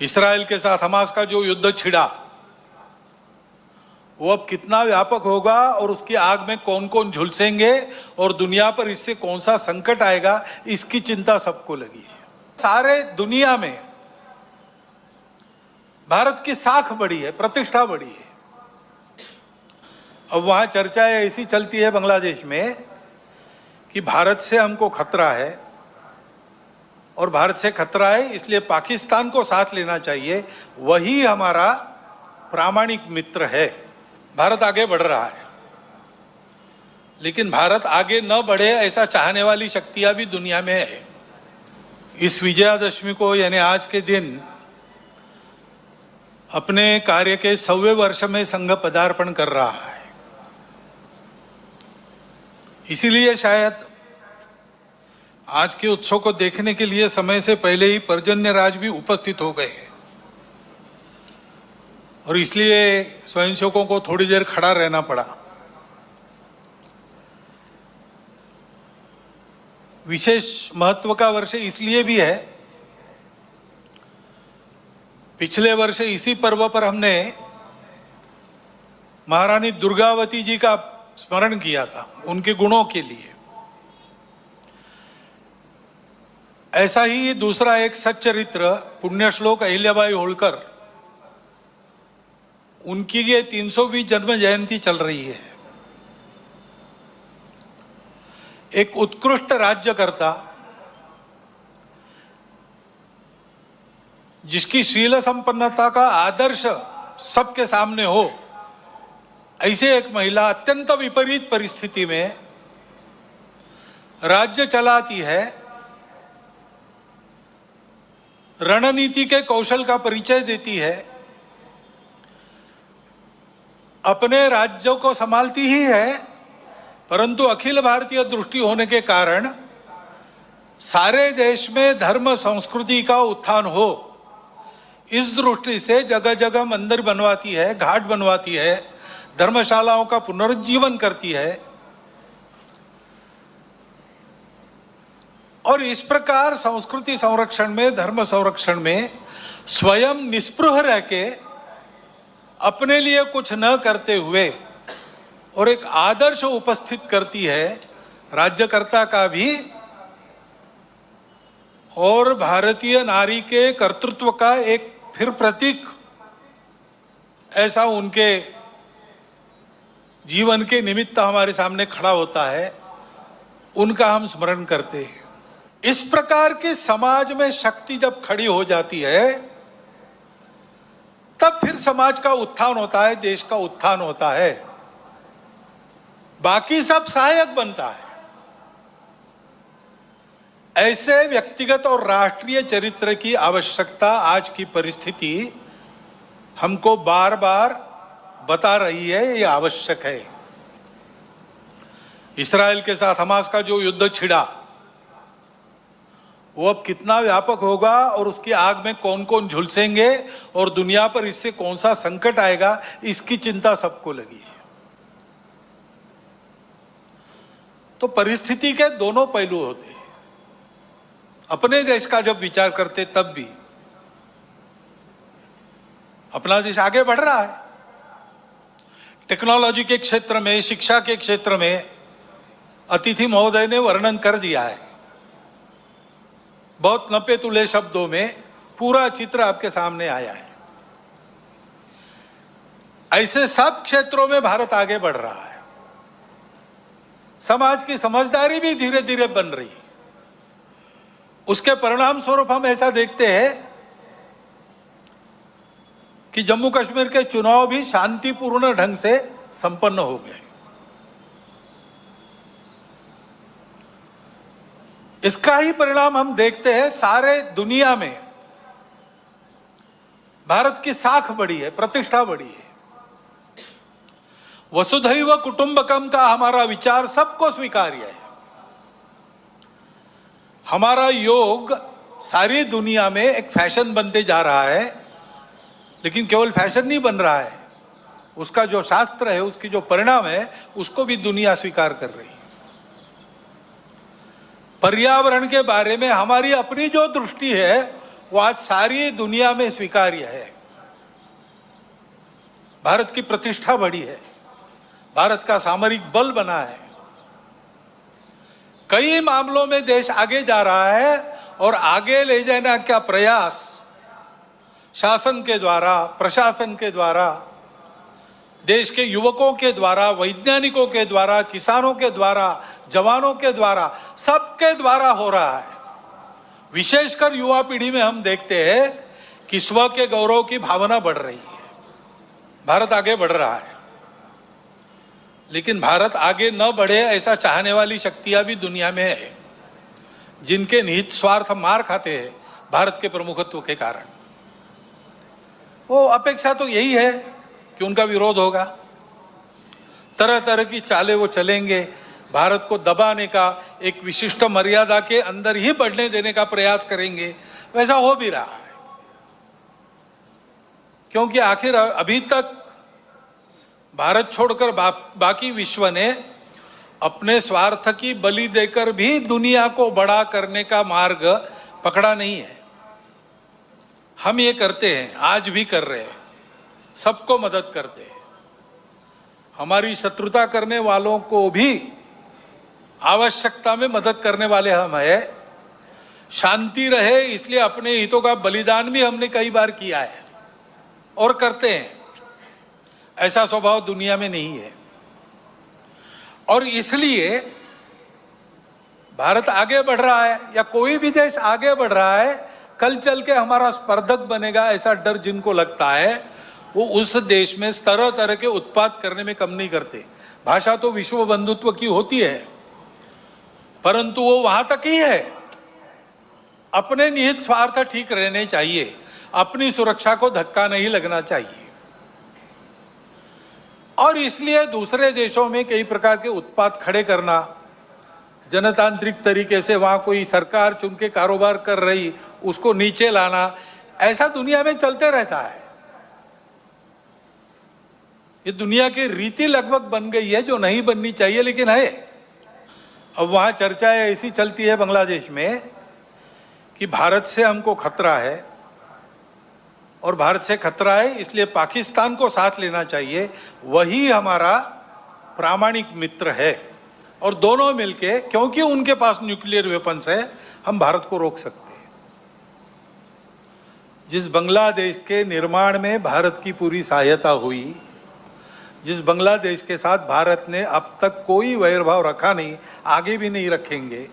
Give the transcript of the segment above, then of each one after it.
इस्राएल के साथ हमास का जो युद्ध छिड़ा वो अब कितना व्यापक होगा और उसकी आग में कौन कौन झुलसेंगे और दुनिया पर इससे कौन सा संकट आएगा, इसकी चिंता सबको लगी है। सारे दुनिया में भारत की साख बढ़ी है, प्रतिष्ठा बढ़ी है। अब वहां चर्चा ऐसी चलती है बांग्लादेश में कि भारत से हमको खतरा है और भारत से खतरा है इसलिए पाकिस्तान को साथ लेना चाहिए, वही हमारा प्रामाणिक मित्र है। भारत आगे बढ़ रहा है, लेकिन भारत आगे न बढ़े ऐसा चाहने वाली शक्तियां भी दुनिया में है। इस विजयादशमी को यानी आज के दिन अपने कार्य के 100वें वर्ष में संघ पदार्पण कर रहा है। इसीलिए शायद आज के उत्सव को देखने के लिए समय से पहले ही पर्जन्यराज भी उपस्थित हो गए और इसलिए स्वयंसेवकों को थोड़ी देर खड़ा रहना पड़ा। विशेष महत्व का वर्ष इसलिए भी है, पिछले वर्ष इसी पर्व पर हमने महारानी दुर्गावती जी का स्मरण किया था, उनके गुणों के लिए। ऐसा ही दूसरा एक सच्चरित्र पुण्यश्लोक अहिल्याबाई होलकर, उनकी ये 320 जन्म जयंती चल रही है। एक उत्कृष्ट राज्यकर्ता जिसकी शील संपन्नता का आदर्श सबके सामने हो, ऐसे एक महिला अत्यंत विपरीत परिस्थिति में राज्य चलाती है, रणनीति के कौशल का परिचय देती है, अपने राज्यों को संभालती ही है, परंतु अखिल भारतीय दृष्टि होने के कारण सारे देश में धर्म संस्कृति का उत्थान हो, इस दृष्टि से जगह जगह मंदिर बनवाती है, घाट बनवाती है, धर्मशालाओं का पुनरुज्जीवन करती है। और इस प्रकार संस्कृति संरक्षण में, धर्म संरक्षण में स्वयं निस्पृह रह के अपने लिए कुछ न करते हुए और एक आदर्श उपस्थित करती है राज्यकर्ता का भी और भारतीय नारी के कर्तृत्व का एक फिर प्रतीक ऐसा उनके जीवन के निमित्त हमारे सामने खड़ा होता है, उनका हम स्मरण करते हैं। इस प्रकार की समाज में शक्ति जब खड़ी हो जाती है तब फिर समाज का उत्थान होता है, देश का उत्थान होता है, बाकी सब सहायक बनता है। ऐसे व्यक्तिगत और राष्ट्रीय चरित्र की आवश्यकता आज की परिस्थिति हमको बार बार बता रही है, ये आवश्यक है। इस्राएल के साथ हमास का जो युद्ध छिड़ा वो अब कितना व्यापक होगा और उसकी आग में कौन कौन झुलसेंगे और दुनिया पर इससे कौन सा संकट आएगा, इसकी चिंता सबको लगी है। तो परिस्थिति के दोनों पहलू होते हैं। अपने देश का जब विचार करते तब भी अपना देश आगे बढ़ रहा है, टेक्नोलॉजी के क्षेत्र में, शिक्षा के क्षेत्र में अतिथि महोदय ने वर्णन कर दिया है। बहुत नपे तुले शब्दों में पूरा चित्र आपके सामने आया है। ऐसे सब क्षेत्रों में भारत आगे बढ़ रहा है। समाज की समझदारी भी धीरे धीरे बन रही है। उसके परिणाम स्वरूप हम ऐसा देखते हैं कि जम्मू कश्मीर के चुनाव भी शांतिपूर्ण ढंग से संपन्न हो गए। इसका ही परिणाम हम देखते हैं सारे दुनिया में भारत की साख बढ़ी है, प्रतिष्ठा बढ़ी है। वसुधैव कुटुंबकम का हमारा विचार सबको स्वीकार्य है। हमारा योग सारी दुनिया में एक फैशन बनते जा रहा है, लेकिन केवल फैशन नहीं बन रहा है, उसका जो शास्त्र है, उसकी जो परिणाम है, उसको भी दुनिया स्वीकार कर रही है। पर्यावरण के बारे में हमारी अपनी जो दृष्टि है वो आज सारी दुनिया में स्वीकार्य है। भारत की प्रतिष्ठा बढ़ी है, भारत का सामरिक बल बना है, कई मामलों में देश आगे जा रहा है और आगे ले जाने का प्रयास शासन के द्वारा, प्रशासन के द्वारा, देश के युवकों के द्वारा, वैज्ञानिकों के द्वारा, किसानों के द्वारा, जवानों के द्वारा, सबके द्वारा हो रहा है। विशेषकर युवा पीढ़ी में हम देखते हैं कि स्व के गौरव की भावना बढ़ रही है, भारत आगे बढ़ रहा है। लेकिन भारत आगे न बढ़े ऐसा चाहने वाली शक्तियां भी दुनिया में है, जिनके निहित स्वार्थ मार खाते हैं भारत के प्रमुखत्व के कारण। वो अपेक्षा तो यही है कि उनका विरोध होगा, तरह तरह की चालें वो चलेंगे, भारत को दबाने का, एक विशिष्ट मर्यादा के अंदर ही बढ़ने देने का प्रयास करेंगे। वैसा हो भी रहा है, क्योंकि आखिर अभी तक भारत छोड़कर बाकी विश्व ने अपने स्वार्थ की बलि देकर भी दुनिया को बड़ा करने का मार्ग पकड़ा नहीं है। हम ये करते हैं, आज भी कर रहे हैं, सबको मदद करते हैं। हमारी शत्रुता करने वालों को भी आवश्यकता में मदद करने वाले हम हैं। शांति रहे इसलिए अपने हितों का बलिदान भी हमने कई बार किया है और करते हैं। ऐसा स्वभाव दुनिया में नहीं है और इसलिए भारत आगे बढ़ रहा है या कोई भी देश आगे बढ़ रहा है, कल चल के हमारा स्पर्धक बनेगा ऐसा डर जिनको लगता है, वो उस देश में तरह तरह के उत्पाद करने में कम नहीं करते। भाषा तो विश्व बंधुत्व की होती है, परंतु वो वहां तक ही है। अपने निहित स्वार्थ ठीक रहने चाहिए, अपनी सुरक्षा को धक्का नहीं लगना चाहिए। और इसलिए दूसरे देशों में कई प्रकार के उत्पाद खड़े करना, जनतांत्रिक तरीके से वहां कोई सरकार चुन के कारोबार कर रही, उसको नीचे लाना, ऐसा दुनिया में चलते रहता है। ये दुनिया की रीति लगभग बन गई है, जो नहीं बननी चाहिए लेकिन है। अब वहां चर्चाएं ऐसी चलती है बांग्लादेश में कि भारत से हमको खतरा है और भारत से खतरा है इसलिए पाकिस्तान को साथ लेना चाहिए, वही हमारा प्रामाणिक मित्र है और दोनों मिलके, क्योंकि उनके पास न्यूक्लियर वेपन्स है, हम भारत को रोक सकते हैं। जिस बांग्लादेश के निर्माण में भारत की पूरी सहायता हुई, जिस बांग्लादेश के साथ भारत ने अब तक कोई वैरभाव रखा नहीं, आगे भी नहीं रखेंगे,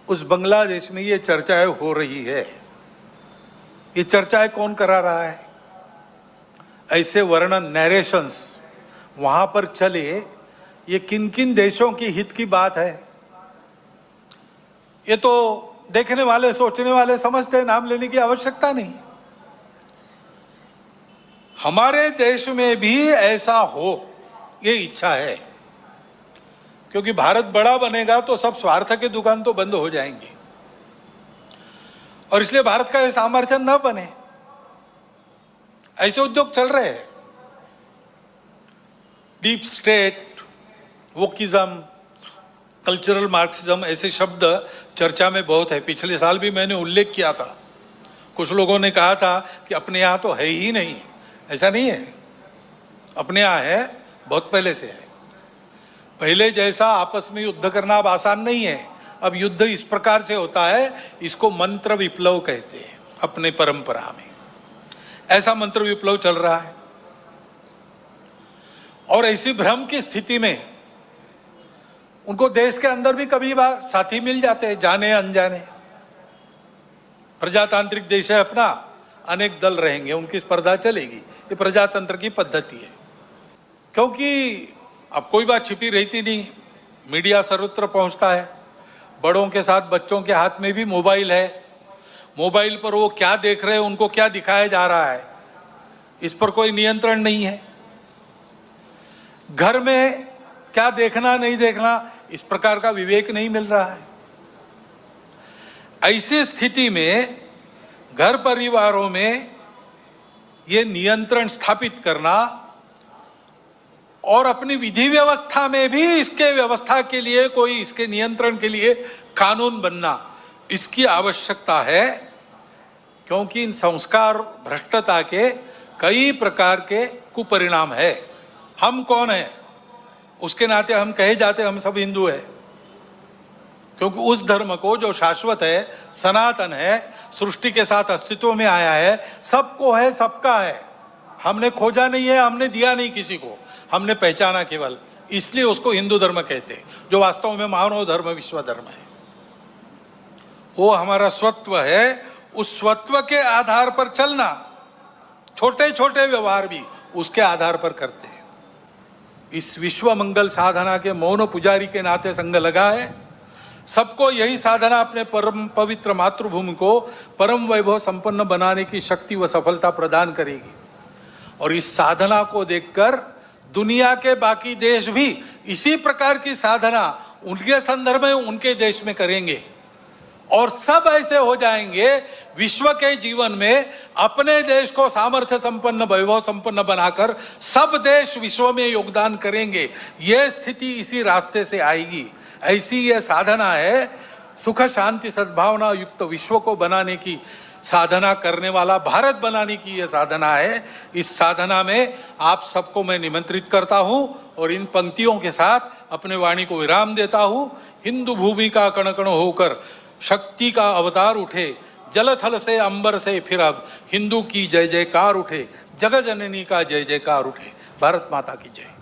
उस बांग्लादेश में ये चर्चाएं हो रही है। ये चर्चाएं कौन करा रहा है? ऐसे वर्णन, नैरेशंस वहां पर चले, ये किन किन देशों की हित की बात है, ये तो देखने वाले, सोचने वाले समझते हैं, नाम लेने की आवश्यकता नहीं। हमारे देश में भी ऐसा हो, ये इच्छा है, क्योंकि भारत बड़ा बनेगा तो सब स्वार्थ के दुकान तो बंद हो जाएंगे और इसलिए भारत का ये सामर्थ्य न बने, ऐसे उद्योग चल रहे हैं। Deep state, wokeism, cultural Marxism, ऐसे शब्द चर्चा में बहुत है। पिछले साल भी मैंने उल्लेख किया था। कुछ लोगों ने कहा था कि अपने यहाँ तो है ही नहीं। ऐसा नहीं है, अपने यहाँ है, बहुत पहले से है। पहले जैसा आपस में युद्ध करना अब आसान नहीं है। अब युद्ध इस प्रकार से होता है, इसको मंत्र विप्लव कहते हैं अपने परंपरा में। ऐसा मंत्र विप्लव चल रहा है और ऐसी भ्रम की स्थिति में उनको देश के अंदर भी कभी बार साथी मिल जाते हैं, जाने अनजाने। प्रजातांत्रिक देश है अपना, अनेक दल रहेंगे, उनकी स्पर्धा चलेगी, ये प्रजातंत्र की पद्धति है। क्योंकि अब कोई बात छिपी रहती नहीं, मीडिया सर्वत्र पहुंचता है। बड़ों के साथ बच्चों के हाथ में भी मोबाइल है, मोबाइल पर वो क्या देख रहे हैं, उनको क्या दिखाया जा रहा है, इस पर कोई नियंत्रण नहीं है। घर में क्या देखना नहीं देखना, इस प्रकार का विवेक नहीं मिल रहा है। ऐसी स्थिति में घर परिवारों में ये नियंत्रण स्थापित करना और अपनी विधि व्यवस्था में भी इसके व्यवस्था के लिए, कोई इसके नियंत्रण के लिए कानून बनना, इसकी आवश्यकता है, क्योंकि इन संस्कार भ्रष्टता के कई प्रकार के कुपरिणाम है। हम कौन है? उसके नाते हम कहे जाते हम सब हिंदू है, क्योंकि उस धर्म को जो शाश्वत है, सनातन है, सृष्टि के साथ अस्तित्व में आया है, सबको है, सबका है। हमने खोजा नहीं है, हमने दिया नहीं किसी को, हमने पहचाना केवल, इसलिए उसको हिंदू धर्म कहते हैं, जो वास्तव में मानव धर्म विश्व धर्म है। वो हमारा स्वत्व है, उस स्वत्व के आधार पर चलना, छोटे छोटे व्यवहार भी उसके आधार पर करते हैं। इस विश्व मंगल साधना के मौन पुजारी के नाते संग लगा है। सबको यही साधना अपने परम पवित्र मातृभूमि को परम वैभव संपन्न बनाने की शक्ति व सफलता प्रदान करेगी। और इस साधना को देखकर दुनिया के बाकी देश भी इसी प्रकार की साधना उनके संदर्भ में उनके देश में करेंगे, और सब ऐसे हो जाएंगे, विश्व के जीवन में अपने देश को सामर्थ्य संपन्न, वैभव संपन्न बनाकर सब देश विश्व में योगदान करेंगे। यह स्थिति इसी रास्ते से आएगी। ऐसी यह साधना है, सुख शांति सद्भावना युक्त विश्व को बनाने की साधना करने वाला, भारत बनाने की यह साधना है। इस साधना में आप सबको मैं निमंत्रित करता हूं और इन पंक्तियों के साथ अपने वाणी को विराम देता हूं। हिंदू भूमि का कण कण होकर शक्ति का अवतार उठे, जल थल से अंबर से फिर अब हिंदू की जय जयकार उठे, जगत जननी का जय जयकार उठे। भारत माता की जय।